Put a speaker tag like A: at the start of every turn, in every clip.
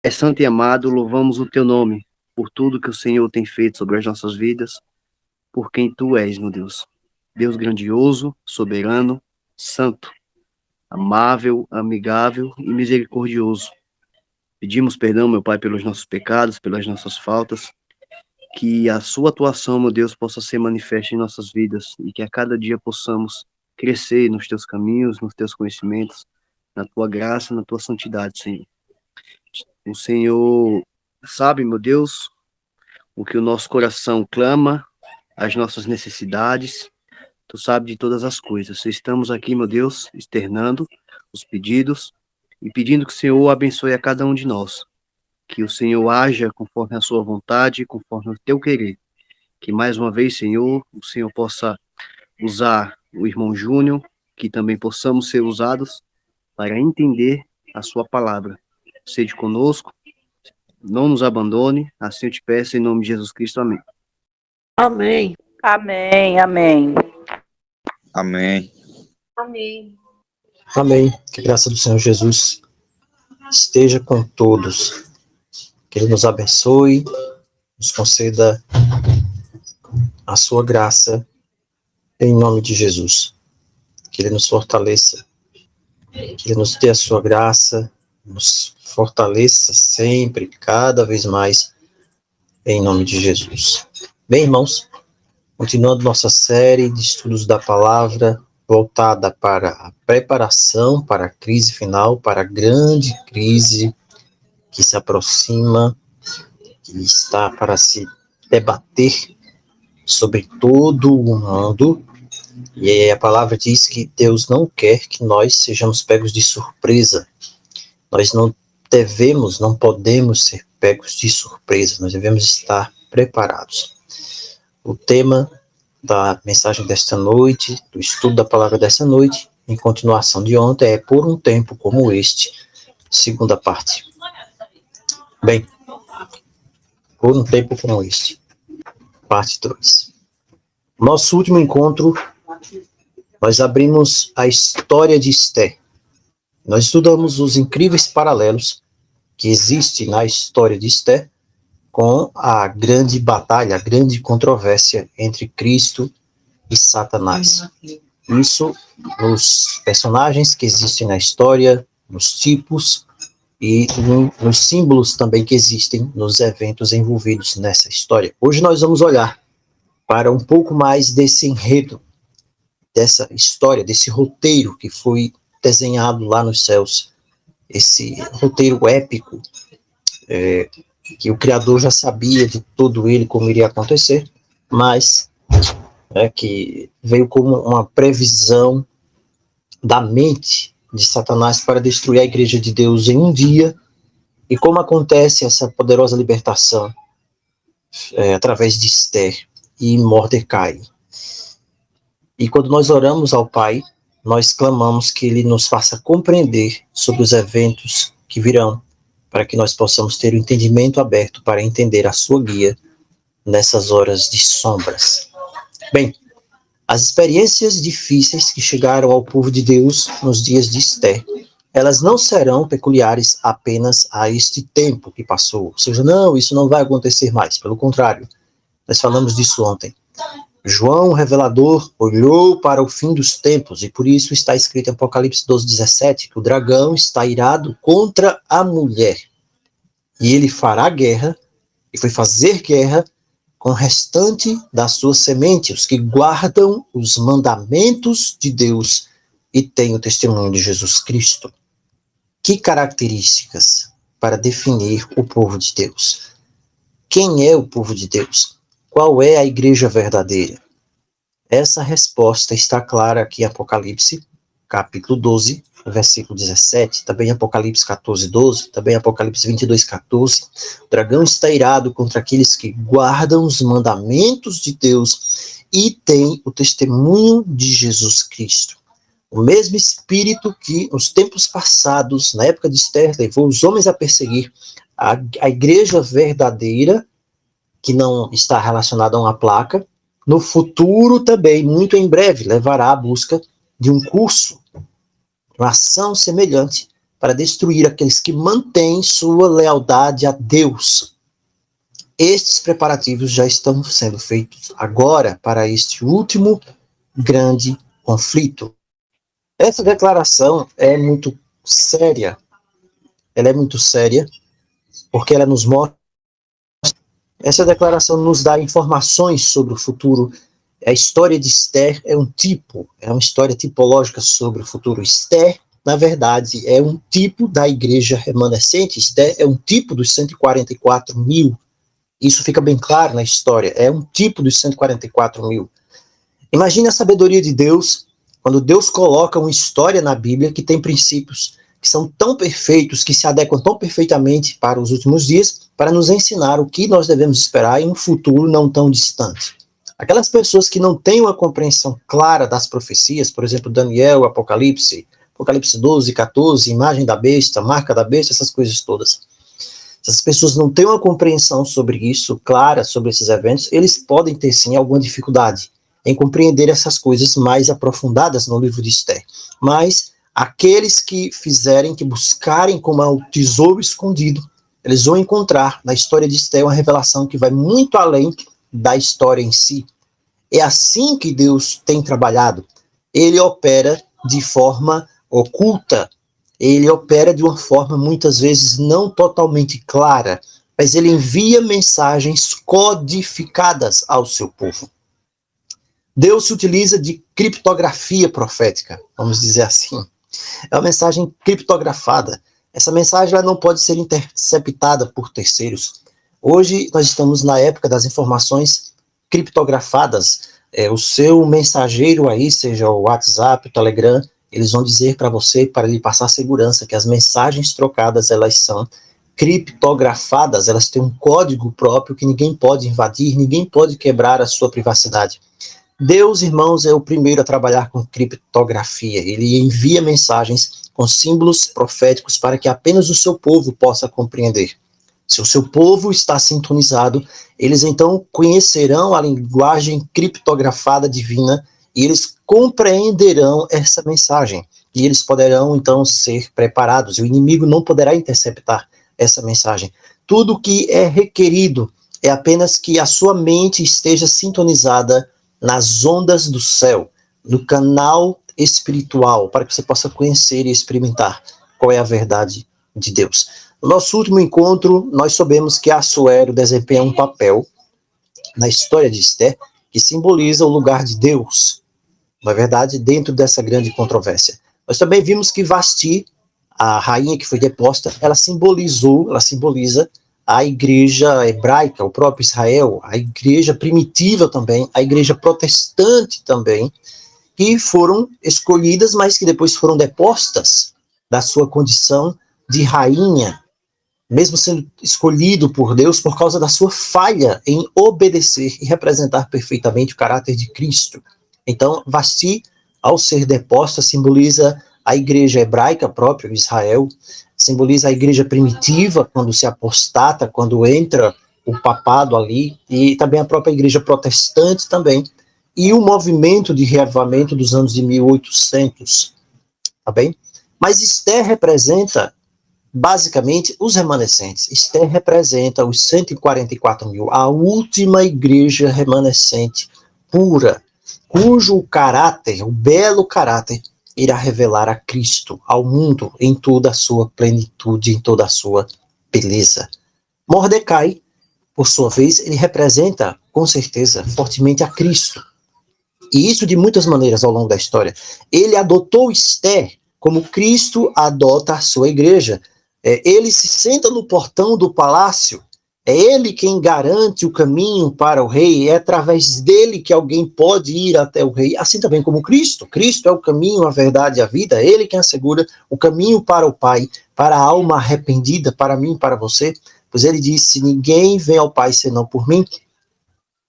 A: É santo e amado, louvamos o teu nome, por tudo que o Senhor tem feito sobre as nossas vidas, por quem tu és, meu Deus. Deus grandioso, soberano, santo, amável, amigável e misericordioso. Pedimos perdão, meu Pai, pelos nossos pecados, pelas nossas faltas, que a sua atuação, meu Deus, possa ser manifesta em nossas vidas e que a cada dia possamos crescer nos teus caminhos, nos teus conhecimentos, na tua graça, na tua santidade, Senhor. O Senhor sabe, meu Deus, o que o nosso coração clama, as nossas necessidades. Tu sabe de todas as coisas. Estamos aqui, meu Deus, externando os pedidos e pedindo que o Senhor abençoe a cada um de nós. Que o Senhor haja conforme a sua vontade, conforme o teu querer. Que mais uma vez, Senhor, o Senhor possa usar o irmão Júnior, que também possamos ser usados para entender a sua palavra. Sede conosco, não nos abandone, assim eu te peço em nome de Jesus Cristo, amém.
B: Amém.
C: Amém, amém.
D: Amém.
E: Amém.
F: Amém. Que a graça do Senhor Jesus esteja com todos. Que Ele nos abençoe, nos conceda a sua graça, em nome de Jesus. Que Ele nos fortaleça, que Ele nos dê a sua graça, nos fortaleça sempre, cada vez mais, em nome de Jesus. Bem, irmãos, continuando nossa série de estudos da palavra, voltada para a preparação para a crise final, para a grande crise que se aproxima, que está para se debater sobre todo o mundo. E aí a palavra diz que Deus não quer que nós sejamos pegos de surpresa. Nós não devemos, não podemos ser pegos de surpresa, nós devemos estar preparados. O tema da mensagem desta noite, do estudo da palavra desta noite, em continuação de ontem, é Por um Tempo Como Este, segunda parte. Bem, Por um Tempo Como Este, parte 2. Nosso último encontro, nós abrimos a história de Esté. Nós estudamos os incríveis paralelos que existem na história de Esté com a grande batalha, a grande controvérsia entre Cristo e Satanás. Isso nos personagens que existem na história, nos tipos e nos símbolos também que existem nos eventos envolvidos nessa história. Hoje nós vamos olhar para um pouco mais desse enredo, dessa história, desse roteiro que foi desenhado lá nos céus, esse roteiro épico, que o Criador já sabia de todo ele, como iria acontecer, mas que veio como uma previsão da mente de Satanás para destruir a igreja de Deus em um dia, e como acontece essa poderosa libertação através de Esther e Mordecai. E quando nós oramos ao Pai, nós clamamos que Ele nos faça compreender sobre os eventos que virão, para que nós possamos ter o entendimento aberto para entender a sua guia nessas horas de sombras. Bem, as experiências difíceis que chegaram ao povo de Deus nos dias de Esther, elas não serão peculiares apenas a este tempo que passou. Ou seja, não, isso não vai acontecer mais. Pelo contrário, nós falamos disso ontem. João, o revelador, olhou para o fim dos tempos, e por isso está escrito em Apocalipse 12:17, que o dragão está irado contra a mulher, e ele fará guerra, e foi fazer guerra com o restante da sua semente, os que guardam os mandamentos de Deus e têm o testemunho de Jesus Cristo. Que características para definir o povo de Deus? Quem é o povo de Deus? Qual é a igreja verdadeira? Essa resposta está clara aqui em Apocalipse, capítulo 12, versículo 17, também Apocalipse 14:12, também Apocalipse 22:14. O dragão está irado contra aqueles que guardam os mandamentos de Deus e têm o testemunho de Jesus Cristo. O mesmo espírito que, nos tempos passados, na época de Esther, levou os homens a perseguir a igreja verdadeira, que não está relacionada a uma placa, no futuro também, muito em breve, levará à busca de um curso, uma ação semelhante para destruir aqueles que mantêm sua lealdade a Deus. Estes preparativos já estão sendo feitos agora para este último grande conflito. Essa declaração é muito séria. Ela é muito séria porque ela nos mostra. Essa declaração nos dá informações sobre o futuro. A história de Esther é uma história tipológica sobre o futuro. Esther, na verdade, é um tipo da igreja remanescente. Esther é um tipo dos 144 mil. Isso fica bem claro na história. É um tipo dos 144 mil. Imagine a sabedoria de Deus quando Deus coloca uma história na Bíblia que tem princípios que são tão perfeitos, que se adequam tão perfeitamente para os últimos dias, para nos ensinar o que nós devemos esperar em um futuro não tão distante. Aquelas pessoas que não têm uma compreensão clara das profecias, por exemplo, Daniel, Apocalipse 12, 14, imagem da besta, marca da besta, essas coisas todas. Se as pessoas não têm uma compreensão sobre isso, clara sobre esses eventos, eles podem ter sim alguma dificuldade em compreender essas coisas mais aprofundadas no livro de Esther. Mas aqueles que buscarem como o tesouro escondido, eles vão encontrar na história de Esther uma revelação que vai muito além da história em si. É assim que Deus tem trabalhado. Ele opera de forma oculta, ele opera de uma forma muitas vezes não totalmente clara, mas ele envia mensagens codificadas ao seu povo. Deus se utiliza de criptografia profética, vamos dizer assim. É uma mensagem criptografada. Essa mensagem ela não pode ser interceptada por terceiros. Hoje nós estamos na época das informações criptografadas. O seu mensageiro aí, seja o WhatsApp, o Telegram, eles vão dizer para você, para lhe passar segurança, que as mensagens trocadas, elas são criptografadas, elas têm um código próprio que ninguém pode invadir, ninguém pode quebrar a sua privacidade. Deus, irmãos, é o primeiro a trabalhar com criptografia. Ele envia mensagens com símbolos proféticos para que apenas o seu povo possa compreender. Se o seu povo está sintonizado, eles então conhecerão a linguagem criptografada divina e eles compreenderão essa mensagem. E eles poderão então ser preparados. E o inimigo não poderá interceptar essa mensagem. Tudo o que é requerido é apenas que a sua mente esteja sintonizada nas ondas do céu, no canal espiritual, para que você possa conhecer e experimentar qual é a verdade de Deus. No nosso último encontro, nós soubemos que Assuero desempenha um papel na história de Esther que simboliza o lugar de Deus, na verdade, dentro dessa grande controvérsia. Nós também vimos que Vasti, a rainha que foi deposta, ela simboliza a igreja hebraica, o próprio Israel, a igreja primitiva também, a igreja protestante também, que foram escolhidas, mas que depois foram depostas da sua condição de rainha, mesmo sendo escolhido por Deus por causa da sua falha em obedecer e representar perfeitamente o caráter de Cristo. Então, Vasti, ao ser deposta, simboliza a igreja hebraica própria, Israel, simboliza a igreja primitiva, quando se apostata, quando entra o papado ali, e também a própria igreja protestante também, e o movimento de reavivamento dos anos de 1800, tá bem? Mas Esther representa, basicamente, os remanescentes. Esther representa os 144 mil, a última igreja remanescente pura, cujo caráter, o belo caráter, irá revelar a Cristo ao mundo em toda a sua plenitude, em toda a sua beleza. Mordecai, por sua vez, ele representa, com certeza, fortemente a Cristo. E isso de muitas maneiras ao longo da história. Ele adotou Esther como Cristo adota a sua igreja. Ele se senta no portão do palácio. É ele quem garante o caminho para o rei, é através dele que alguém pode ir até o rei, assim também como Cristo. Cristo é o caminho, a verdade e a vida, é ele quem assegura o caminho para o Pai, para a alma arrependida, para mim e para você, pois ele disse, ninguém vem ao Pai senão por mim.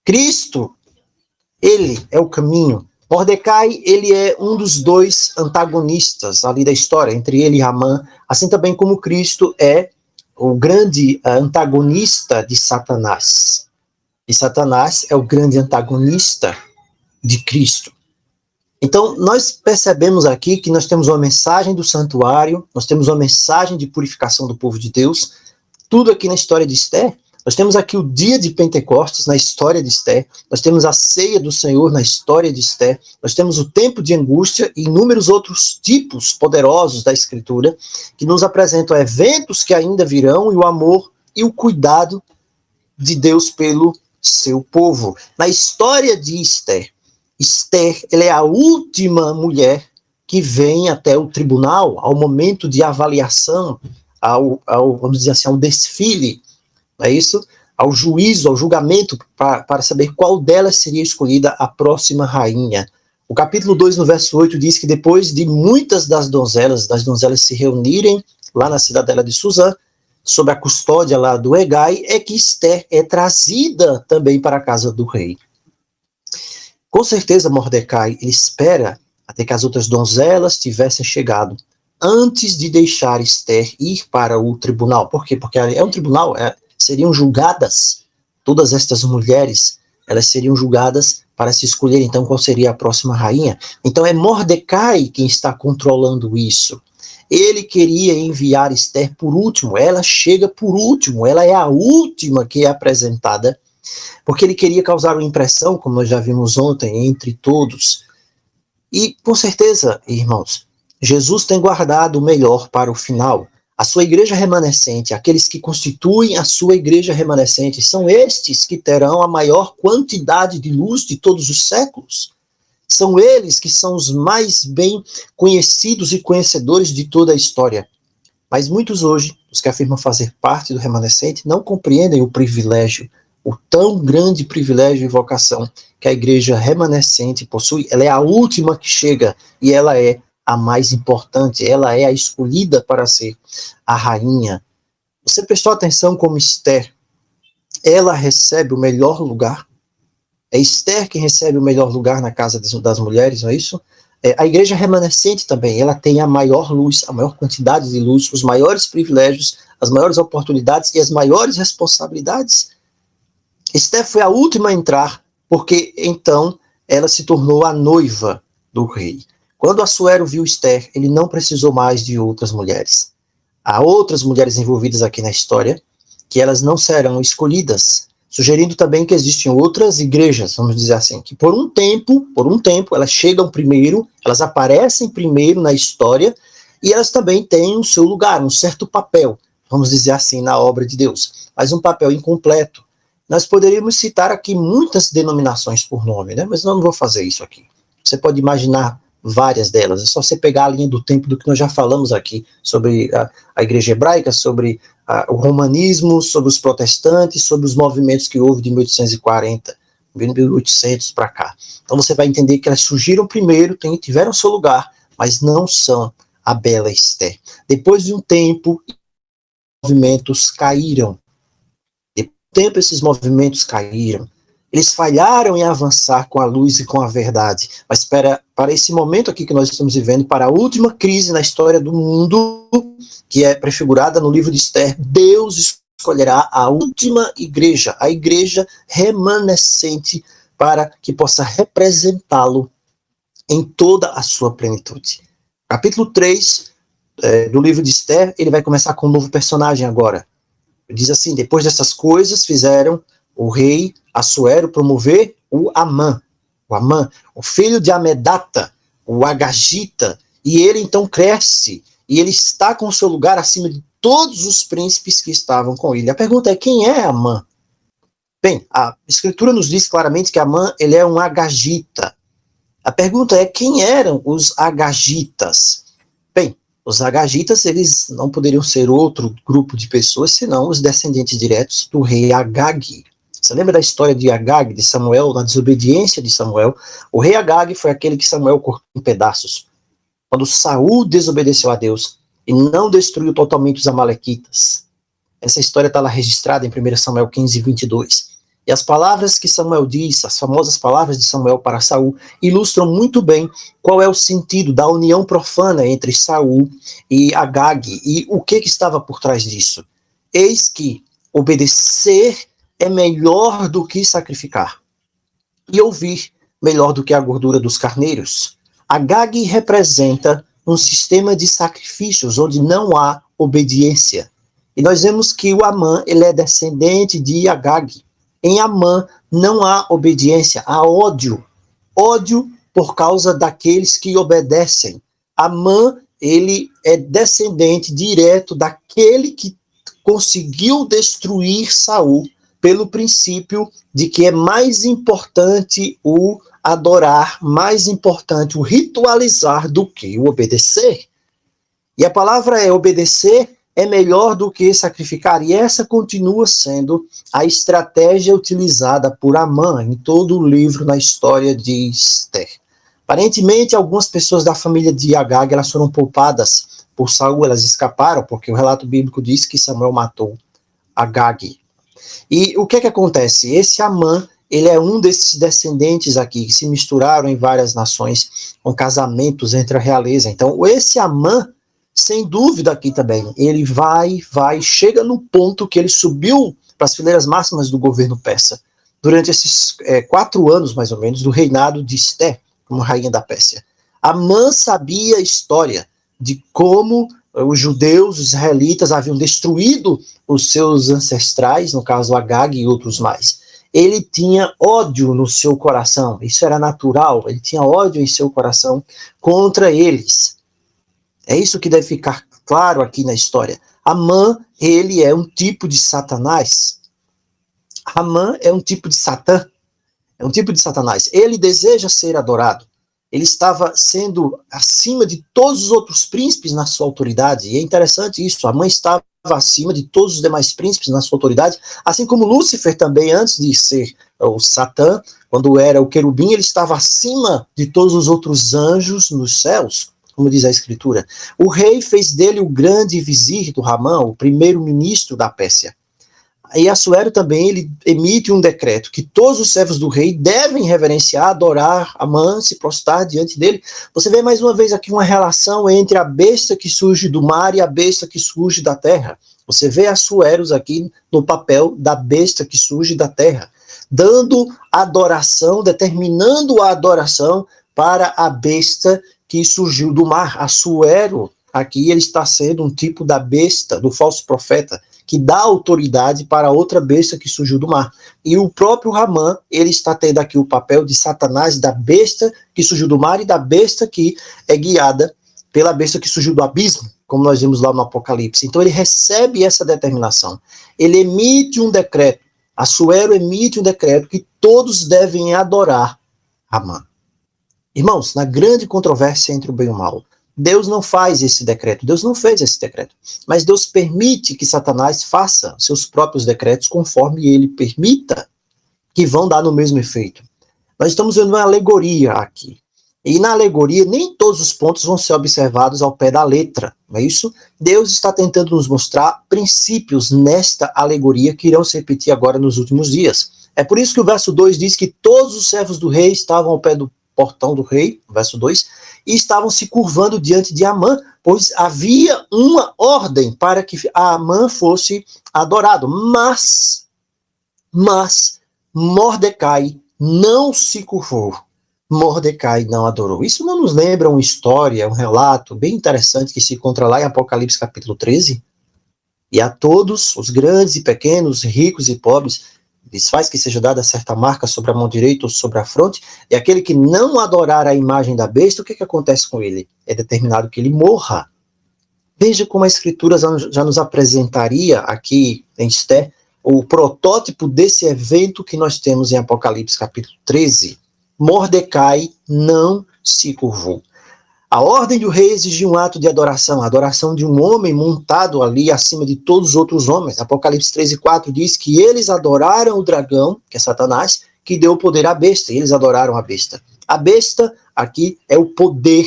F: Cristo, ele é o caminho. Mordecai, ele é um dos dois antagonistas ali da história, entre ele e Amã, assim também como Cristo é o grande antagonista de Satanás. E Satanás é o grande antagonista de Cristo. Então, nós percebemos aqui que nós temos uma mensagem do santuário, nós temos uma mensagem de purificação do povo de Deus, tudo aqui na história de Esther. Nós temos aqui o dia de Pentecostes na história de Esther, nós temos a ceia do Senhor na história de Esther, nós temos o tempo de angústia e inúmeros outros tipos poderosos da Escritura que nos apresentam eventos que ainda virão e o amor e o cuidado de Deus pelo seu povo. Na história de Esther, ela é a última mulher que vem até o tribunal ao momento de avaliação, vamos dizer assim, ao desfile, não é isso? Ao juízo, ao julgamento, para saber qual delas seria escolhida a próxima rainha. O capítulo 2, no verso 8, diz que depois de muitas das donzelas se reunirem lá na cidadela de Suzã, sob a custódia lá do Hegai, é que Esther é trazida também para a casa do rei. Com certeza, Mordecai, ele espera até que as outras donzelas tivessem chegado antes de deixar Esther ir para o tribunal. Por quê? Porque é um tribunal, seriam julgadas, todas estas mulheres, elas seriam julgadas para se escolher, então, qual seria a próxima rainha. Então, é Mordecai quem está controlando isso. Ele queria enviar Esther por último, ela chega por último, ela é a última que é apresentada, porque ele queria causar uma impressão, como nós já vimos ontem, entre todos. E, com certeza, irmãos, Jesus tem guardado o melhor para o final. A sua igreja remanescente, aqueles que constituem a sua igreja remanescente, são estes que terão a maior quantidade de luz de todos os séculos. São eles que são os mais bem conhecidos e conhecedores de toda a história. Mas muitos hoje, os que afirmam fazer parte do remanescente, não compreendem o privilégio, o tão grande privilégio e vocação que a igreja remanescente possui. Ela é a última que chega e ela é a mais importante, ela é a escolhida para ser a rainha. Você prestou atenção como Esther, ela recebe o melhor lugar? É Esther quem recebe o melhor lugar na casa das mulheres, não é isso? A igreja remanescente também, ela tem a maior luz, a maior quantidade de luz, os maiores privilégios, as maiores oportunidades e as maiores responsabilidades. Esther foi a última a entrar, porque então ela se tornou a noiva do rei. Quando Assuero viu Esther, ele não precisou mais de outras mulheres. Há outras mulheres envolvidas aqui na história, que elas não serão escolhidas, sugerindo também que existem outras igrejas, vamos dizer assim, que por um tempo, elas chegam primeiro, elas aparecem primeiro na história, e elas também têm o seu lugar, um certo papel, vamos dizer assim, na obra de Deus, mas um papel incompleto. Nós poderíamos citar aqui muitas denominações por nome, né? Mas eu não vou fazer isso aqui. Você pode imaginar várias delas, é só você pegar a linha do tempo do que nós já falamos aqui, sobre a igreja hebraica, sobre o romanismo, sobre os protestantes, sobre os movimentos que houve de 1840, 1800 para cá. Então você vai entender que elas surgiram primeiro, tiveram seu lugar, mas não são a bela Esther. Depois de um tempo, movimentos caíram. Esses movimentos caíram, eles falharam em avançar com a luz e com a verdade, mas para esse momento aqui que nós estamos vivendo, para a última crise na história do mundo, que é prefigurada no livro de Esther, Deus escolherá a última igreja, a igreja remanescente, para que possa representá-lo em toda a sua plenitude. Capítulo 3 do livro de Esther, ele vai começar com um novo personagem agora. Diz assim: depois dessas coisas fizeram o rei Assuero promover o Amã, o filho de Amedata, o Agagita, e ele então cresce, e ele está com o seu lugar acima de todos os príncipes que estavam com ele. A pergunta é: quem é Amã? Bem, a escritura nos diz claramente que Amã, ele é um Agagita. A pergunta é: quem eram os Agagitas? Bem, os Agagitas, eles não poderiam ser outro grupo de pessoas, senão os descendentes diretos do rei Agag. Você lembra da história de Agag, de Samuel, na desobediência de Samuel? O rei Agag foi aquele que Samuel cortou em pedaços. Quando Saul desobedeceu a Deus e não destruiu totalmente os amalequitas. Essa história está lá registrada em 1 Samuel 15, 22. E as palavras que Samuel diz, as famosas palavras de Samuel para Saul, ilustram muito bem qual é o sentido da união profana entre Saul e Agag e o que estava por trás disso. Eis que obedecer é melhor do que sacrificar, e ouvir melhor do que a gordura dos carneiros. Agag representa um sistema de sacrifícios onde não há obediência. E nós vemos que o Amã, ele é descendente de Agag. Em Amã não há obediência, há ódio. Ódio por causa daqueles que obedecem. Amã, ele é descendente direto daquele que conseguiu destruir Saul pelo princípio de que é mais importante o adorar, mais importante o ritualizar do que o obedecer. E a palavra é obedecer é melhor do que sacrificar. E essa continua sendo a estratégia utilizada por Amã em todo o livro na história de Esther. Aparentemente, algumas pessoas da família de Agag, elas foram poupadas por Saul, elas escaparam, porque o relato bíblico diz que Samuel matou Agag. E o que acontece? Esse Amã, ele é um desses descendentes aqui, que se misturaram em várias nações, com casamentos entre a realeza. Então, esse Amã, sem dúvida aqui também, ele chega no ponto que ele subiu para as fileiras máximas do governo persa, durante esses 4 anos, mais ou menos, do reinado de Esther, como rainha da Pérsia. Amã sabia a história de como os judeus, os israelitas, haviam destruído os seus ancestrais, no caso Agag e outros mais. Ele tinha ódio no seu coração, isso era natural, ele tinha ódio em seu coração contra eles. É isso que deve ficar claro aqui na história. Amã, ele é um tipo de Satanás. Amã é um tipo de Satã. É um tipo de Satanás. Ele deseja ser adorado. Ele estava sendo acima de todos os outros príncipes na sua autoridade. E é interessante isso. Amã estava acima de todos os demais príncipes na sua autoridade, assim como Lúcifer também, antes de ser o Satã, quando era o querubim, ele estava acima de todos os outros anjos nos céus, como diz a Escritura. O rei fez dele o grande vizir do Ramã, o primeiro-ministro da Pérsia. E Assuero também, ele emite um decreto que todos os servos do rei devem reverenciar, adorar Amã, se prostrar diante dele. Você vê mais uma vez aqui uma relação entre a besta que surge do mar e a besta que surge da terra. Você vê Assueros aqui no papel da besta que surge da terra, dando adoração, determinando a adoração para a besta que surgiu do mar. Assuero, aqui ele está sendo um tipo da besta, do falso profeta, que dá autoridade para outra besta que surgiu do mar. E o próprio Ramã, ele está tendo aqui o papel de Satanás, da besta que surgiu do mar e da besta que é guiada pela besta que surgiu do abismo, como nós vimos lá no Apocalipse. Então ele recebe essa determinação. Ele emite um decreto. Assuero emite um decreto que todos devem adorar Ramã. Irmãos, na grande controvérsia entre o bem e o mal, Deus não faz esse decreto, Deus não fez esse decreto, mas Deus permite que Satanás faça seus próprios decretos conforme ele permita, que vão dar no mesmo efeito. Nós estamos vendo uma alegoria aqui, e na alegoria nem todos os pontos vão ser observados ao pé da letra, não é isso? Deus está tentando nos mostrar princípios nesta alegoria que irão se repetir agora nos últimos dias. É por isso que o verso 2 diz que todos os servos do rei estavam ao pé do portão do rei, verso 2, e estavam se curvando diante de Amã, pois havia uma ordem para que Amã fosse adorado. Mas Mordecai não se curvou. Mordecai não adorou. Isso não nos lembra uma história, um relato bem interessante que se encontra lá em Apocalipse capítulo 13? E a todos, os grandes e pequenos, ricos e pobres, lhes faz que seja dada certa marca sobre a mão direita ou sobre a fronte, e aquele que não adorar a imagem da besta, o que acontece com ele? É determinado que ele morra. Veja como a Escritura já nos apresentaria aqui em Esther o protótipo desse evento que nós temos em Apocalipse capítulo 13. Mordecai não se curvou. A ordem do rei exigia um ato de adoração, a adoração de um homem montado ali acima de todos os outros homens. Apocalipse 13:4 diz que eles adoraram o dragão, que é Satanás, que deu poder à besta, e eles adoraram a besta. A besta aqui é o poder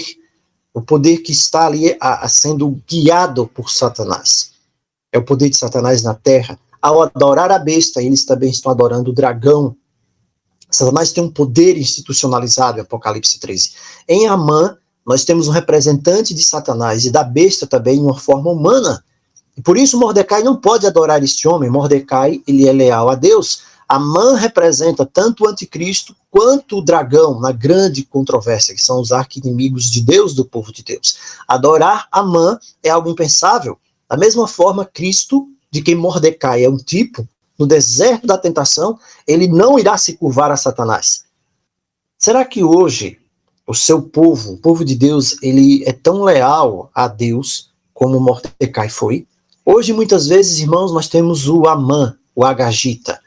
F: que está ali sendo guiado por Satanás. É o poder de Satanás na terra. Ao adorar a besta, eles também estão adorando o dragão. Satanás tem um poder institucionalizado em Apocalipse 13. Em Amã, nós temos um representante de Satanás e da besta também em uma forma humana. E por isso Mordecai não pode adorar este homem. Mordecai, ele é leal a Deus. Amã representa tanto o anticristo quanto o dragão na grande controvérsia, que são os arqui-inimigos de Deus, do povo de Deus. Adorar Amã é algo impensável. Da mesma forma, Cristo, de quem Mordecai é um tipo, no deserto da tentação, ele não irá se curvar a Satanás. Será que hoje o seu povo, o povo de Deus, ele é tão leal a Deus como Mordecai foi? Hoje, muitas vezes, irmãos, nós temos o Amã, o Agagita,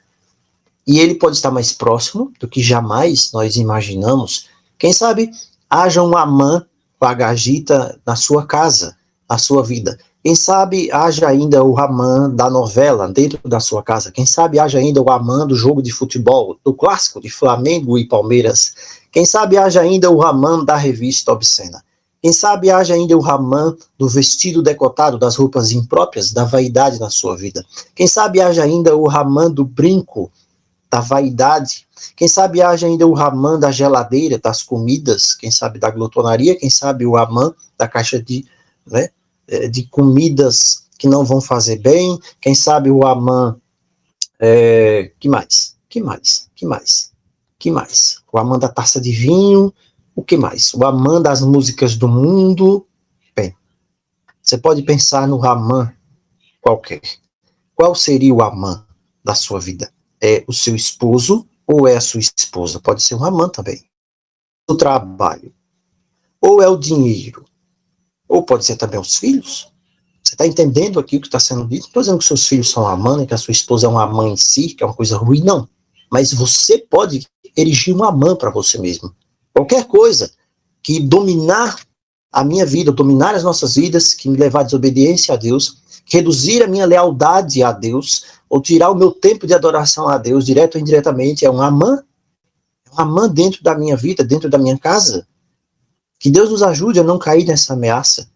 F: e ele pode estar mais próximo do que jamais nós imaginamos. Quem sabe haja um Amã, o Agagita, na sua casa, na sua vida. Quem sabe haja ainda o Amã da novela dentro da sua casa. Quem sabe haja ainda o Amã do jogo de futebol, do clássico de Flamengo e Palmeiras. Quem sabe haja ainda o Amã da revista obscena. Quem sabe haja ainda o Amã do vestido decotado, das roupas impróprias, da vaidade na sua vida. Quem sabe haja ainda o Amã do brinco, da vaidade. Quem sabe haja ainda o Amã da geladeira, das comidas. Quem sabe da glotonaria. Quem sabe o Amã da caixa de comidas que não vão fazer bem. Quem sabe o Amã, que mais? O Amã da taça de vinho, o que mais? O Amã das músicas do mundo. Bem, você pode pensar no Amã qualquer. Qual seria o Amã da sua vida? É o seu esposo ou é a sua esposa? Pode ser um Amã também. O trabalho. Ou é o dinheiro? Ou pode ser também os filhos? Você está entendendo aqui o que está sendo dito? Não estou dizendo que seus filhos são Amã, que a sua esposa é uma Amã em si, que é uma coisa ruim, não. Mas você pode erigir um Amã para você mesmo. Qualquer coisa que dominar a minha vida, dominar as nossas vidas, que me levar à desobediência a Deus, reduzir a minha lealdade a Deus, ou tirar o meu tempo de adoração a Deus, direto ou indiretamente, é um Amã. É um Amã dentro da minha vida, dentro da minha casa. Que Deus nos ajude a não cair nessa ameaça.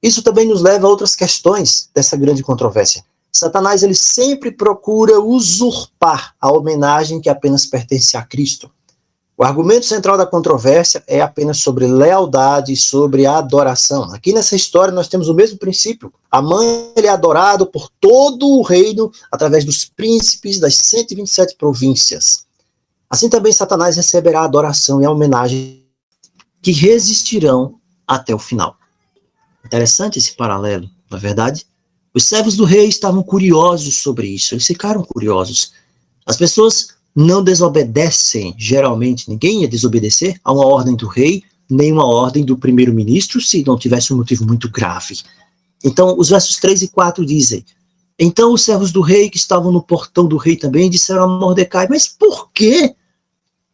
F: Isso também nos leva a outras questões dessa grande controvérsia. Satanás, ele sempre procura usurpar a homenagem que apenas pertence a Cristo. O argumento central da controvérsia é apenas sobre lealdade e sobre adoração. Aqui nessa história nós temos o mesmo princípio. Amã, ele é adorado por todo o reino através dos príncipes das 127 províncias. Assim também Satanás receberá a adoração e a homenagem que resistirão até o final. Interessante esse paralelo, não é verdade? Os servos do rei estavam curiosos sobre isso, eles ficaram curiosos. As pessoas não desobedecem, geralmente, ninguém ia desobedecer a uma ordem do rei, nem uma ordem do primeiro-ministro, se não tivesse um motivo muito grave. Então, os versos 3 e 4 dizem: então os servos do rei, que estavam no portão do rei também, disseram a Mordecai: mas por quê?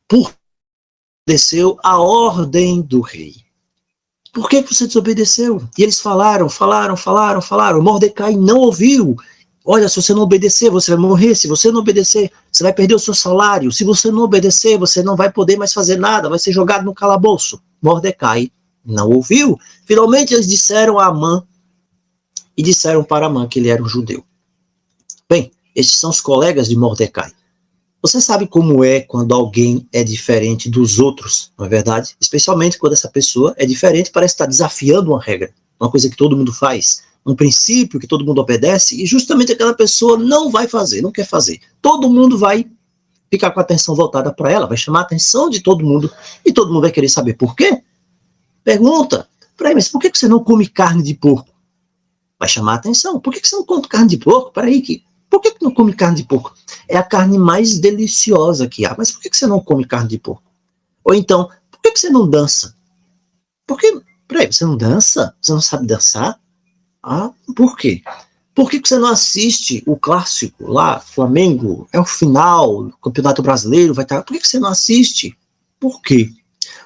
F: Por desobedeceu a ordem do rei. Por que você desobedeceu? E eles falaram. Mordecai não ouviu. Olha, se você não obedecer, você vai morrer. Se você não obedecer, você vai perder o seu salário. Se você não obedecer, você não vai poder mais fazer nada, vai ser jogado no calabouço. Mordecai não ouviu. Finalmente eles disseram a Amã, e disseram para Amã que ele era um judeu. Bem, estes são os colegas de Mordecai. Você sabe como é quando alguém é diferente dos outros, não é verdade? Especialmente quando essa pessoa é diferente, parece estar desafiando uma regra, uma coisa que todo mundo faz, um princípio que todo mundo obedece, e justamente aquela pessoa não vai fazer, não quer fazer. Todo mundo vai ficar com a atenção voltada para ela, vai chamar a atenção de todo mundo, e todo mundo vai querer saber por quê. Pergunta: peraí, mas por que você não come carne de porco? Vai chamar a atenção. Por que você não come carne de porco? Peraí, por que não come carne de porco? É a carne mais deliciosa que há. Mas por que você não come carne de porco? Ou então, por que você não dança? Peraí, você não dança? Você não sabe dançar? Ah, por quê? Por que você não assiste o clássico lá, Flamengo? É o final do Campeonato Brasileiro, vai estar. Por que você não assiste? Por quê?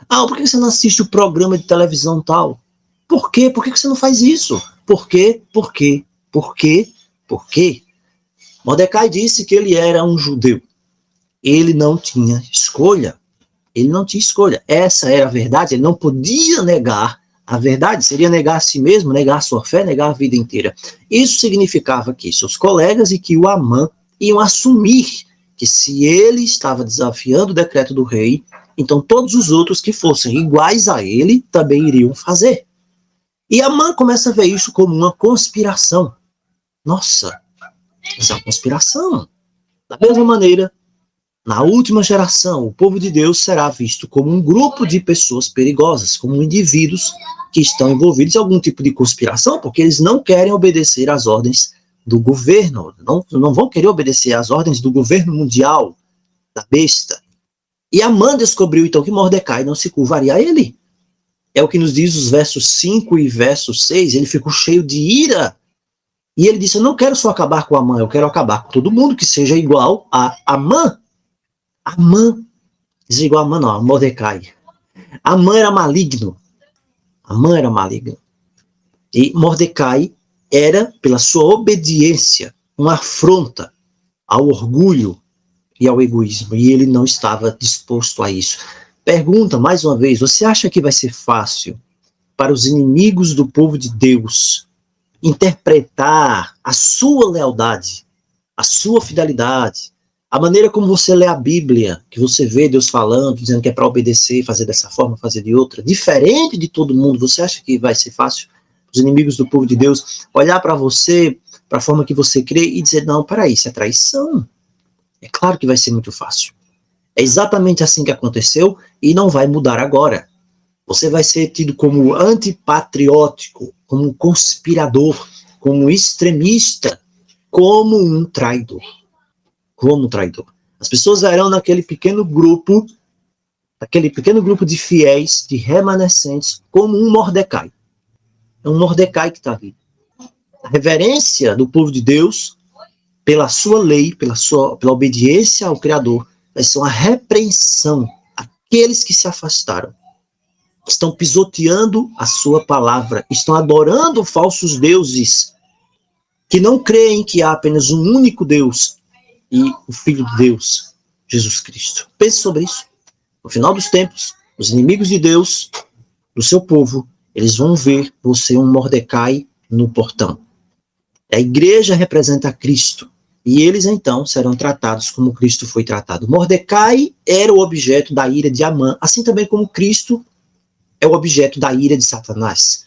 F: Ah, por que você não assiste o programa de televisão tal? Por quê? Por que você não faz isso? Por quê? Por quê? Por quê? Por quê? Mordecai disse que ele era um judeu. Ele não tinha escolha. Ele não tinha escolha. Essa era a verdade. Ele não podia negar a verdade. Seria negar a si mesmo, negar a sua fé, negar a vida inteira. Isso significava que seus colegas e que o Amã iam assumir que se ele estava desafiando o decreto do rei, então todos os outros que fossem iguais a ele também iriam fazer. E Amã começa a ver isso como uma conspiração. Nossa, isso é uma conspiração. Da mesma maneira Na última geração, o povo de Deus será visto como um grupo de pessoas perigosas, como indivíduos que estão envolvidos em algum tipo de conspiração, porque eles não querem obedecer às ordens do governo, não vão querer obedecer às ordens do governo mundial, da besta. E Amã descobriu então que Mordecai não se curvaria a ele. É o que nos diz os versos 5 e verso 6, ele ficou cheio de ira. E ele disse, eu não quero só acabar com Amã, eu quero acabar com todo mundo que seja igual a Amã. Amã, diz igual a Amã não, a Mordecai. Amã era maligno. Amã era maligno. E Mordecai era, pela sua obediência, uma afronta ao orgulho e ao egoísmo. E ele não estava disposto a isso. Pergunta, mais uma vez, você acha que vai ser fácil para os inimigos do povo de Deus interpretar a sua lealdade, a sua fidelidade, a maneira como você lê a Bíblia, que você vê Deus falando, dizendo que é para obedecer, fazer dessa forma, fazer de outra, diferente de todo mundo, você acha que vai ser fácil os inimigos do povo de Deus olhar para você, para a forma que você crê e dizer, não, peraí, isso é traição? É claro que vai ser muito fácil. É exatamente assim que aconteceu e não vai mudar agora. Você vai ser tido como antipatriótico, como um conspirador, como um extremista, como um traidor. Como um traidor. As pessoas verão naquele pequeno grupo de fiéis, de remanescentes, como um Mordecai. É um Mordecai que está ali. A reverência do povo de Deus, pela sua lei, pela obediência ao Criador, vai ser uma repreensão àqueles que se afastaram. Estão pisoteando a sua palavra, estão adorando falsos deuses, que não creem que há apenas um único Deus, e o Filho de Deus, Jesus Cristo. Pense sobre isso. No final dos tempos, os inimigos de Deus, do seu povo, eles vão ver você um Mordecai no portão. A igreja representa Cristo. E eles, então, serão tratados como Cristo foi tratado. Mordecai era o objeto da ira de Amã, assim também como Cristo é o objeto da ira de Satanás.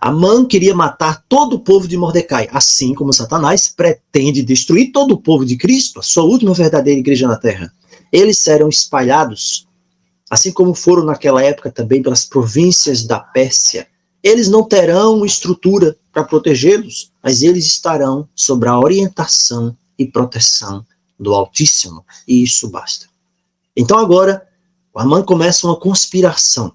F: Amã queria matar todo o povo de Mordecai, assim como Satanás pretende destruir todo o povo de Cristo, a sua última verdadeira igreja na terra. Eles serão espalhados, assim como foram naquela época também pelas províncias da Pérsia. Eles não terão estrutura para protegê-los, mas eles estarão sob a orientação e proteção do Altíssimo, e isso basta. Então agora, o Amã começa uma conspiração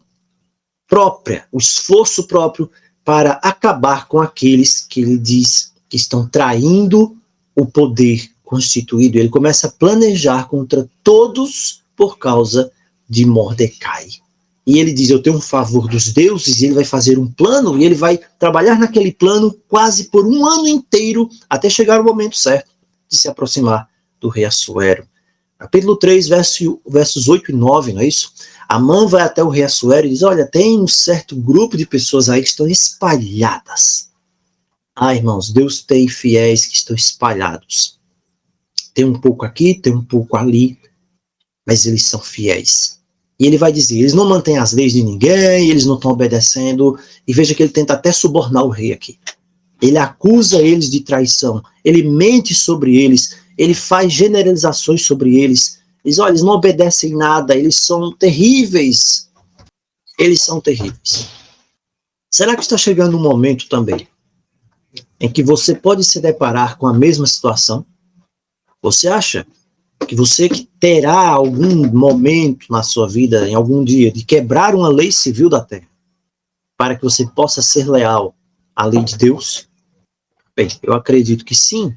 F: própria, um esforço próprio para acabar com aqueles que ele diz que estão traindo o poder constituído. Ele começa a planejar contra todos por causa de Mordecai. E ele diz, eu tenho um favor dos deuses, e ele vai fazer um plano, e ele vai trabalhar naquele plano quase por um ano inteiro, até chegar o momento certo de se aproximar do rei Assuero. Capítulo 3, versos 8 e 9, não é isso? Amã vai até o rei Assuero e diz, olha, tem um certo grupo de pessoas aí que estão espalhadas. Ah, irmãos, Deus tem fiéis que estão espalhados. Tem um pouco aqui, tem um pouco ali, mas eles são fiéis. E ele vai dizer, eles não mantêm as leis de ninguém, eles não estão obedecendo, e veja que ele tenta até subornar o rei aqui. Ele acusa eles de traição, ele mente sobre eles, ele faz generalizações sobre eles. Diz, olha, eles não obedecem nada, eles são terríveis. Eles são terríveis. Será que está chegando um momento também em que você pode se deparar com a mesma situação? Você acha que você terá algum momento na sua vida, em algum dia, de quebrar uma lei civil da terra, para que você possa ser leal à lei de Deus? Bem, eu acredito que sim.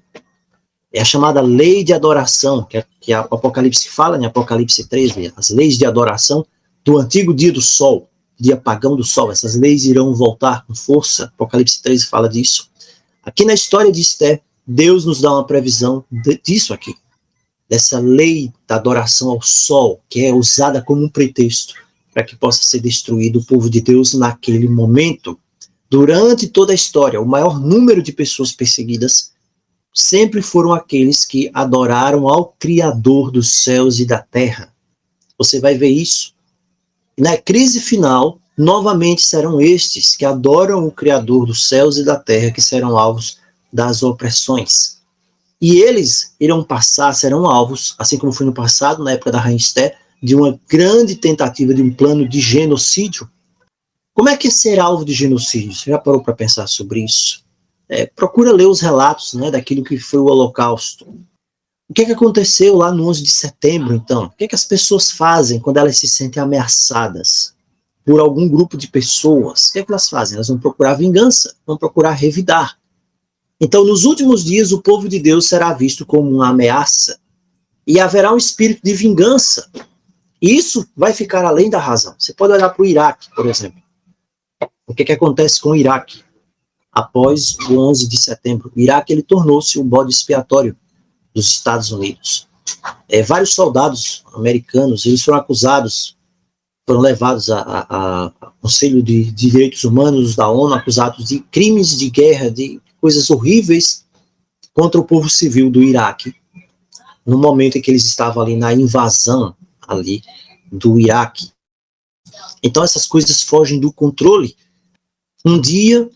F: É a chamada lei de adoração, que o Apocalipse fala, em Apocalipse 13, as leis de adoração do antigo dia do sol, dia pagão do sol. Essas leis irão voltar com força. Apocalipse 13 fala disso. Aqui na história de Esté, Deus nos dá uma previsão disso aqui, dessa lei da adoração ao sol, que é usada como um pretexto para que possa ser destruído o povo de Deus naquele momento. Durante toda a história, o maior número de pessoas perseguidas sempre foram aqueles que adoraram ao Criador dos céus e da terra. Você vai ver isso. Na crise final, novamente serão estes que adoram o Criador dos céus e da terra que serão alvos das opressões. E eles irão passar, serão alvos, assim como foi no passado, na época da Rainha Esther, de uma grande tentativa de um plano de genocídio. Como é que é ser alvo de genocídio? Você já parou para pensar sobre isso? Procura ler os relatos, né, daquilo que foi o Holocausto. O que aconteceu lá no 11 de setembro, então? O que as pessoas fazem quando elas se sentem ameaçadas por algum grupo de pessoas? O que elas fazem? Elas vão procurar vingança, vão procurar revidar. Então, nos últimos dias, o povo de Deus será visto como uma ameaça e haverá um espírito de vingança. E isso vai ficar além da razão. Você pode olhar para o Iraque, por exemplo. O que acontece com o Iraque? Após o 11 de setembro, o Iraque ele tornou-se o bode expiatório dos Estados Unidos. Vários soldados americanos, eles foram acusados, foram levados ao Conselho de Direitos Humanos da ONU, acusados de crimes de guerra, de coisas horríveis contra o povo civil do Iraque, no momento em que eles estavam ali na invasão ali do Iraque. Então essas coisas fogem do controle. Um dia,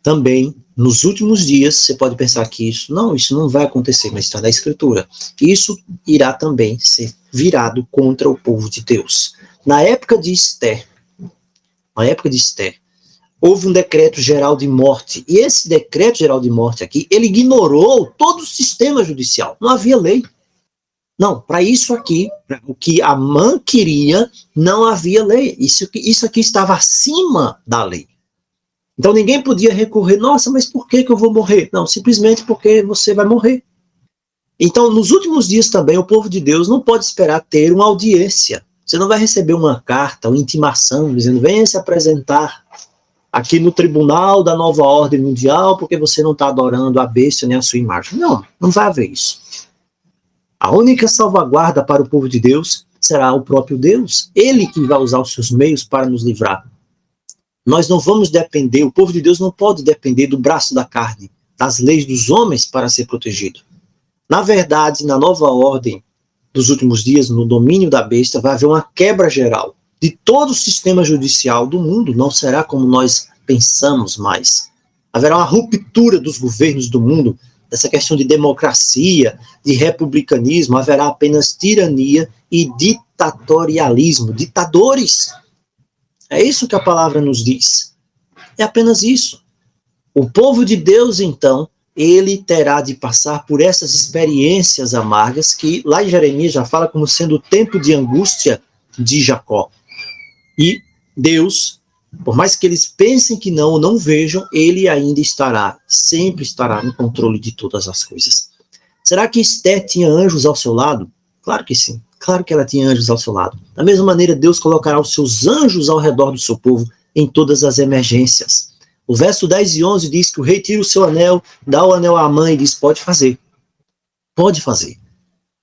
F: também, nos últimos dias, você pode pensar que isso não vai acontecer, mas está na Escritura. Isso irá também ser virado contra o povo de Deus. Na época de Esther, houve um decreto geral de morte. E esse decreto geral de morte aqui, ele ignorou todo o sistema judicial. Não havia lei. Não, para isso aqui, o que Amã queria, não havia lei. Isso aqui estava acima da lei. Então ninguém podia recorrer, nossa, mas por que eu vou morrer? Não, simplesmente porque você vai morrer. Então, nos últimos dias também, o povo de Deus não pode esperar ter uma audiência. Você não vai receber uma carta, uma intimação, dizendo, venha se apresentar aqui no tribunal da nova ordem mundial, porque você não está adorando a besta nem a sua imagem. Não vai haver isso. A única salvaguarda para o povo de Deus será o próprio Deus. Ele que vai usar os seus meios para nos livrar. Nós não vamos depender, o povo de Deus não pode depender do braço da carne, das leis dos homens para ser protegido. Na verdade, na nova ordem dos últimos dias, no domínio da besta, vai haver uma quebra geral de todo o sistema judicial do mundo. Não será como nós pensamos mais. Haverá uma ruptura dos governos do mundo, dessa questão de democracia, de republicanismo. Haverá apenas tirania e ditatorialismo, ditadores. É isso que a palavra nos diz. É apenas isso. O povo de Deus, então, ele terá de passar por essas experiências amargas que lá em Jeremias já fala como sendo o tempo de angústia de Jacó. E Deus, por mais que eles pensem que não ou não vejam, ele ainda estará, sempre estará no controle de todas as coisas. Será que Esther tinha anjos ao seu lado? Claro que sim. Claro que ela tinha anjos ao seu lado. Da mesma maneira, Deus colocará os seus anjos ao redor do seu povo em todas as emergências. O verso 10 e 11 diz que o rei tira o seu anel, dá o anel à mãe e diz, pode fazer. Pode fazer.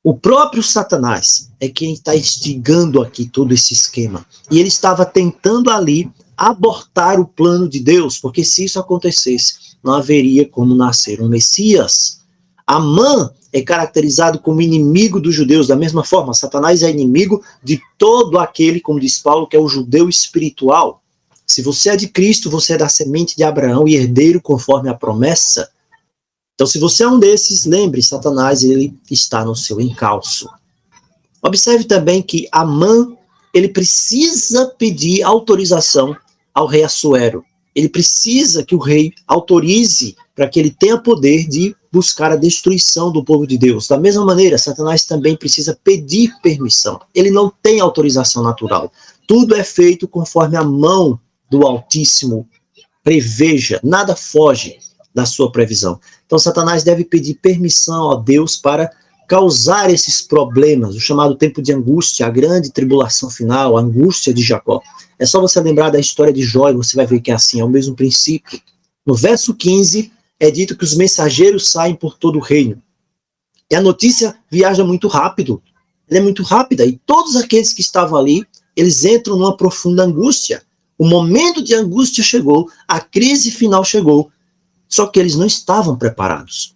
F: O próprio Satanás é quem está instigando aqui todo esse esquema. E ele estava tentando ali abortar o plano de Deus, porque se isso acontecesse, não haveria como nascer um Messias. Amã é caracterizado como inimigo dos judeus. Da mesma forma, Satanás é inimigo de todo aquele, como diz Paulo, que é o judeu espiritual. Se você é de Cristo, você é da semente de Abraão e herdeiro conforme a promessa. Então, se você é um desses, lembre, Satanás, ele está no seu encalço. Observe também que Amã, ele precisa pedir autorização ao rei Assuero. Ele precisa que o rei autorize para que ele tenha poder de buscar a destruição do povo de Deus. Da mesma maneira, Satanás também precisa pedir permissão. Ele não tem autorização natural. Tudo é feito conforme a mão do Altíssimo preveja. Nada foge da sua previsão. Então, Satanás deve pedir permissão a Deus para causar esses problemas, o chamado tempo de angústia, a grande tribulação final, a angústia de Jacó. É só você lembrar da história de Jó e você vai ver que é assim, é o mesmo princípio. No verso 15, é dito que os mensageiros saem por todo o reino. E a notícia viaja muito rápido. Ela é muito rápida. E todos aqueles que estavam ali, eles entram numa profunda angústia. O momento de angústia chegou, a crise final chegou, só que eles não estavam preparados.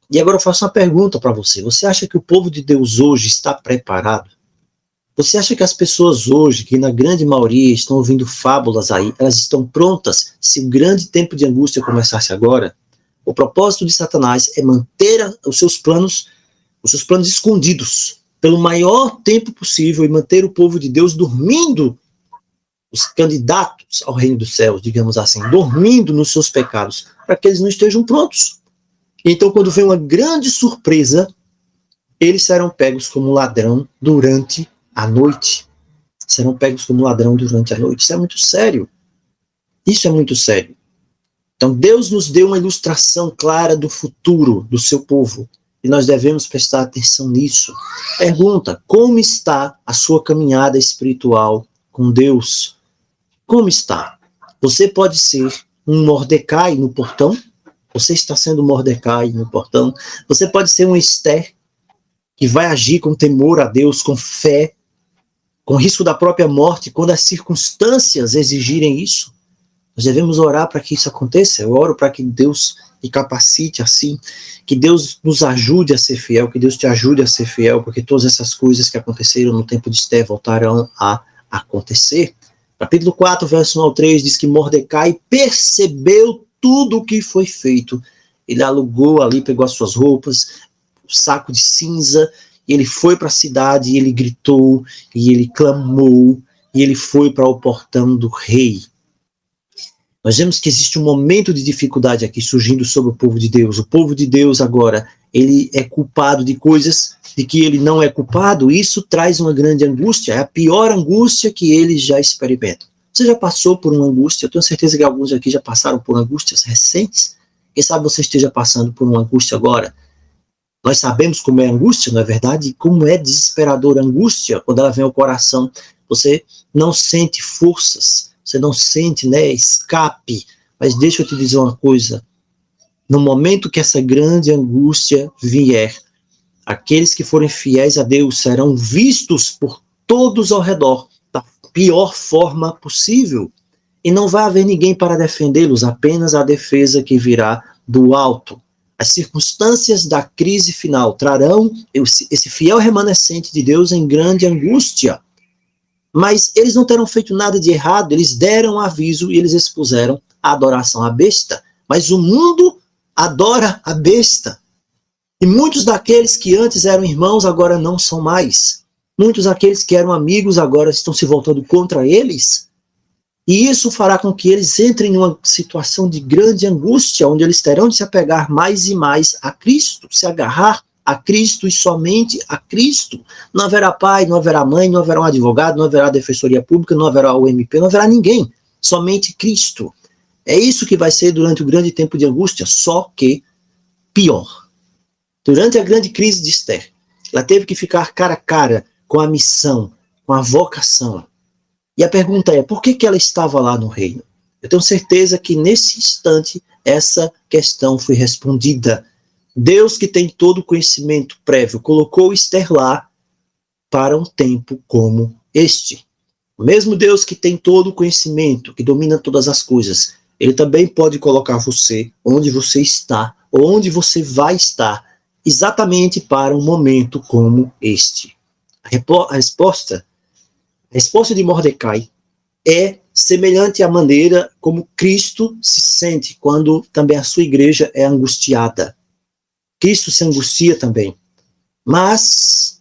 F: E agora eu faço uma pergunta para você. Você acha que o povo de Deus hoje está preparado? Você acha que as pessoas hoje, que na grande maioria estão ouvindo fábulas aí, elas estão prontas se o grande tempo de angústia começasse agora? O propósito de Satanás é manter os seus planos escondidos pelo maior tempo possível e manter o povo de Deus dormindo, os candidatos ao reino dos céus, digamos assim, dormindo nos seus pecados, para que eles não estejam prontos. Então, quando vem uma grande surpresa, eles serão pegos como ladrão durante a noite. Serão pegos como ladrão durante a noite. Isso é muito sério. Isso é muito sério. Então, Deus nos deu uma ilustração clara do futuro do seu povo. E nós devemos prestar atenção nisso. Pergunta, como está a sua caminhada espiritual com Deus? Como está? Você pode ser um Mordecai no portão? Você está sendo Mordecai no portão? Você pode ser um Esther que vai agir com temor a Deus, com fé, com risco da própria morte, quando as circunstâncias exigirem isso. Nós devemos orar para que isso aconteça. Eu oro para que Deus me capacite assim, que Deus nos ajude a ser fiel, que Deus te ajude a ser fiel, porque todas essas coisas que aconteceram no tempo de Esther voltarão a acontecer. Capítulo 4, verso 1 ao 3, diz que Mordecai percebeu tudo o que foi feito. Ele alugou ali, pegou as suas roupas, o saco de cinza, e ele foi para a cidade, e ele gritou, e ele clamou, e ele foi para o portão do rei. Nós vemos que existe um momento de dificuldade aqui surgindo sobre o povo de Deus. O povo de Deus agora, ele é culpado de coisas de que ele não é culpado. Isso traz uma grande angústia, é a pior angústia que eles já experimentam. Você já passou por uma angústia? Eu tenho certeza que alguns aqui já passaram por angústias recentes. Quem sabe você esteja passando por uma angústia agora. Nós sabemos como é a angústia, não é verdade? Como é desesperadora a angústia quando ela vem ao coração. Você não sente forças, você não sente, escape. Mas deixa eu te dizer uma coisa. No momento que essa grande angústia vier, aqueles que forem fiéis a Deus serão vistos por todos ao redor da pior forma possível. E não vai haver ninguém para defendê-los, apenas a defesa que virá do alto. As circunstâncias da crise final trarão esse fiel remanescente de Deus em grande angústia. Mas eles não terão feito nada de errado, eles deram aviso e eles expuseram a adoração à besta. Mas o mundo adora a besta. E muitos daqueles que antes eram irmãos agora não são mais. Muitos daqueles que eram amigos agora estão se voltando contra eles. E isso fará com que eles entrem em uma situação de grande angústia, onde eles terão de se apegar mais e mais a Cristo, se agarrar a Cristo e somente a Cristo. Não haverá pai, não haverá mãe, não haverá um advogado, não haverá defensoria pública, não haverá o MP, não haverá ninguém. Somente Cristo. É isso que vai ser durante o grande tempo de angústia, só que pior. Durante a grande crise de Esther, ela teve que ficar cara a cara com a missão, com a vocação. E a pergunta é, por que ela estava lá no reino? Eu tenho certeza que nesse instante essa questão foi respondida. Deus, que tem todo o conhecimento prévio, colocou Esther lá para um tempo como este. O mesmo Deus que tem todo o conhecimento, que domina todas as coisas, ele também pode colocar você onde você está, ou onde você vai estar, exatamente para um momento como este. A resposta de Mordecai é semelhante à maneira como Cristo se sente quando também a sua igreja é angustiada. Cristo se angustia também. Mas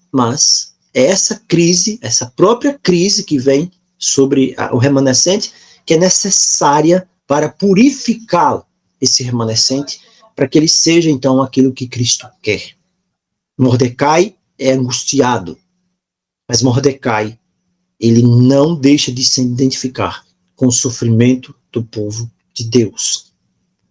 F: é essa crise, essa própria crise que vem sobre o remanescente, que é necessária para purificar esse remanescente, para que ele seja então aquilo que Cristo quer. Mordecai é angustiado, mas Mordecai, ele não deixa de se identificar com o sofrimento do povo de Deus.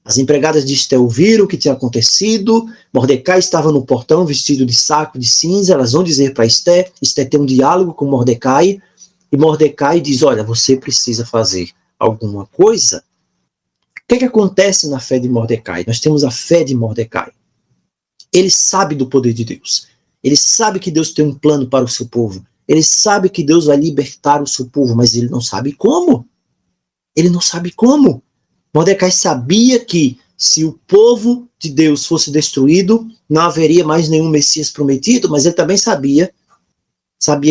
F: As empregadas de Esther ouviram o que tinha acontecido, Mordecai estava no portão vestido de saco de cinza, elas vão dizer para Esther, Esther tem um diálogo com Mordecai, e Mordecai diz, olha, você precisa fazer alguma coisa. O que acontece na fé de Mordecai? Nós temos a fé de Mordecai. Ele sabe do poder de Deus. Ele sabe que Deus tem um plano para o seu povo. Ele sabe que Deus vai libertar o seu povo, mas ele não sabe como. Ele não sabe como. Mordecai sabia que se o povo de Deus fosse destruído, não haveria mais nenhum Messias prometido, mas ele também sabia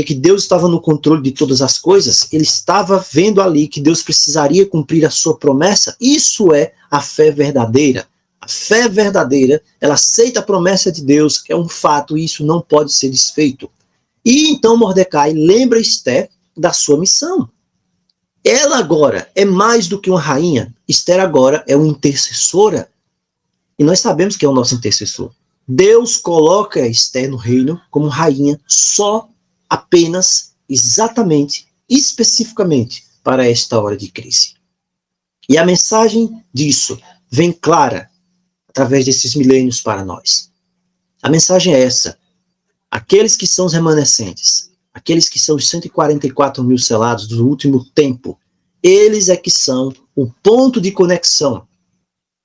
F: que Deus estava no controle de todas as coisas, ele estava vendo ali que Deus precisaria cumprir a sua promessa. Isso é a fé verdadeira. A fé verdadeira, ela aceita a promessa de Deus, que é um fato, e isso não pode ser desfeito. E então Mordecai lembra Esther da sua missão. Ela agora é mais do que uma rainha. Esther agora é uma intercessora. E nós sabemos que é o nosso intercessor. Deus coloca Esther no reino como rainha só, apenas, exatamente, especificamente para esta hora de crise. E a mensagem disso vem clara através desses milênios para nós. A mensagem é essa. Aqueles que são os remanescentes, aqueles que são os 144 mil selados do último tempo, eles é que são o ponto de conexão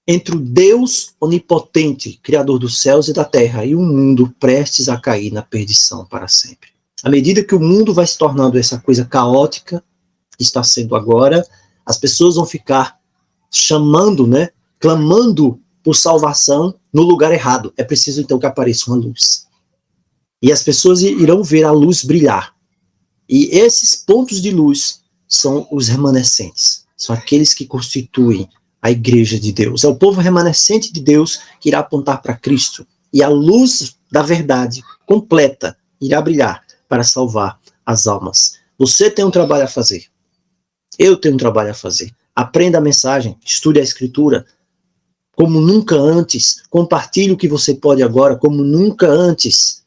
F: entre o Deus onipotente, Criador dos céus e da terra, e o mundo prestes a cair na perdição para sempre. À medida que o mundo vai se tornando essa coisa caótica, que está sendo agora, as pessoas vão ficar chamando, clamando por salvação no lugar errado. É preciso então que apareça uma luz. E as pessoas irão ver a luz brilhar. E esses pontos de luz são os remanescentes. São aqueles que constituem a igreja de Deus. É o povo remanescente de Deus que irá apontar para Cristo. E a luz da verdade completa irá brilhar para salvar as almas. Você tem um trabalho a fazer. Eu tenho um trabalho a fazer. Aprenda a mensagem, estude a Escritura como nunca antes. Compartilhe o que você pode agora como nunca antes.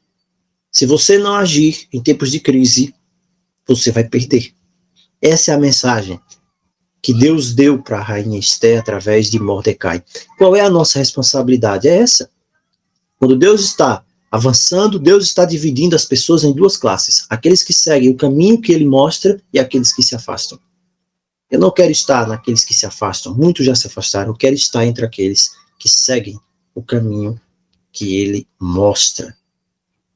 F: Se você não agir em tempos de crise, você vai perder. Essa é a mensagem que Deus deu para a rainha Esther através de Mordecai. Qual é a nossa responsabilidade? É essa. Quando Deus está avançando, Deus está dividindo as pessoas em duas classes. Aqueles que seguem o caminho que ele mostra e aqueles que se afastam. Eu não quero estar naqueles que se afastam. Muitos já se afastaram. Eu quero estar entre aqueles que seguem o caminho que ele mostra.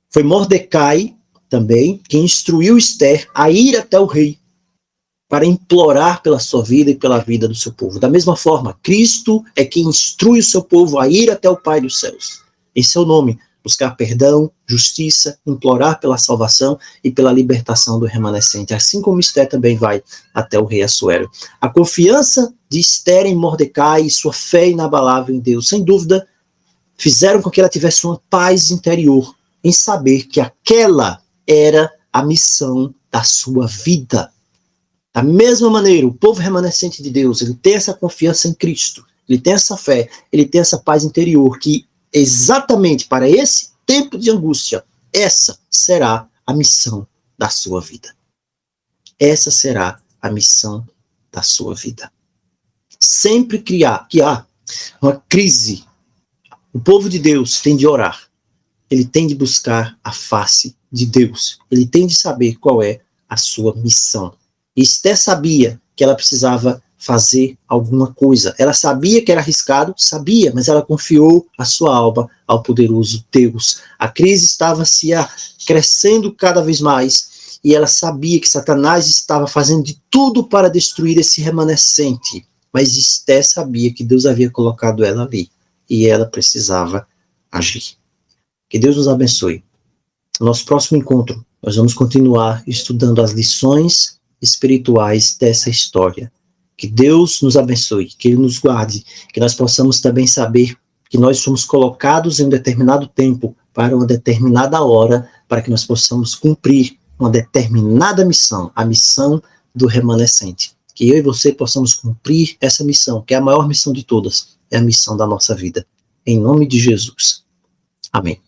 F: Foi Mordecai também quem instruiu Esther a ir até o rei para implorar pela sua vida e pela vida do seu povo. Da mesma forma, Cristo é quem instrui o seu povo a ir até o Pai dos céus. Em seu nome, buscar perdão, justiça, implorar pela salvação e pela libertação do remanescente. Assim como Esther também vai até o rei Assuero. A confiança de Esther em Mordecai e sua fé inabalável em Deus, sem dúvida, fizeram com que ela tivesse uma paz interior em saber que aquela era a missão da sua vida. Da mesma maneira, o povo remanescente de Deus, ele tem essa confiança em Cristo, ele tem essa fé, ele tem essa paz interior, que exatamente para esse tempo de angústia, essa será a missão da sua vida. Essa será a missão da sua vida. Sempre que há uma crise, o povo de Deus tem de orar, ele tem de buscar a face de Deus, ele tem de saber qual é a sua missão. E Esther sabia que ela precisava fazer alguma coisa. Ela sabia que era arriscado, sabia, mas ela confiou a sua alma ao poderoso Deus. A crise estava se crescendo cada vez mais e ela sabia que Satanás estava fazendo de tudo para destruir esse remanescente. Mas Esther sabia que Deus havia colocado ela ali e ela precisava agir. Que Deus nos abençoe. No nosso próximo encontro, nós vamos continuar estudando as lições espirituais dessa história. Que Deus nos abençoe, que Ele nos guarde, que nós possamos também saber que nós somos colocados em um determinado tempo, para uma determinada hora, para que nós possamos cumprir uma determinada missão, a missão do remanescente. Que eu e você possamos cumprir essa missão, que é a maior missão de todas, é a missão da nossa vida. Em nome de Jesus. Amém.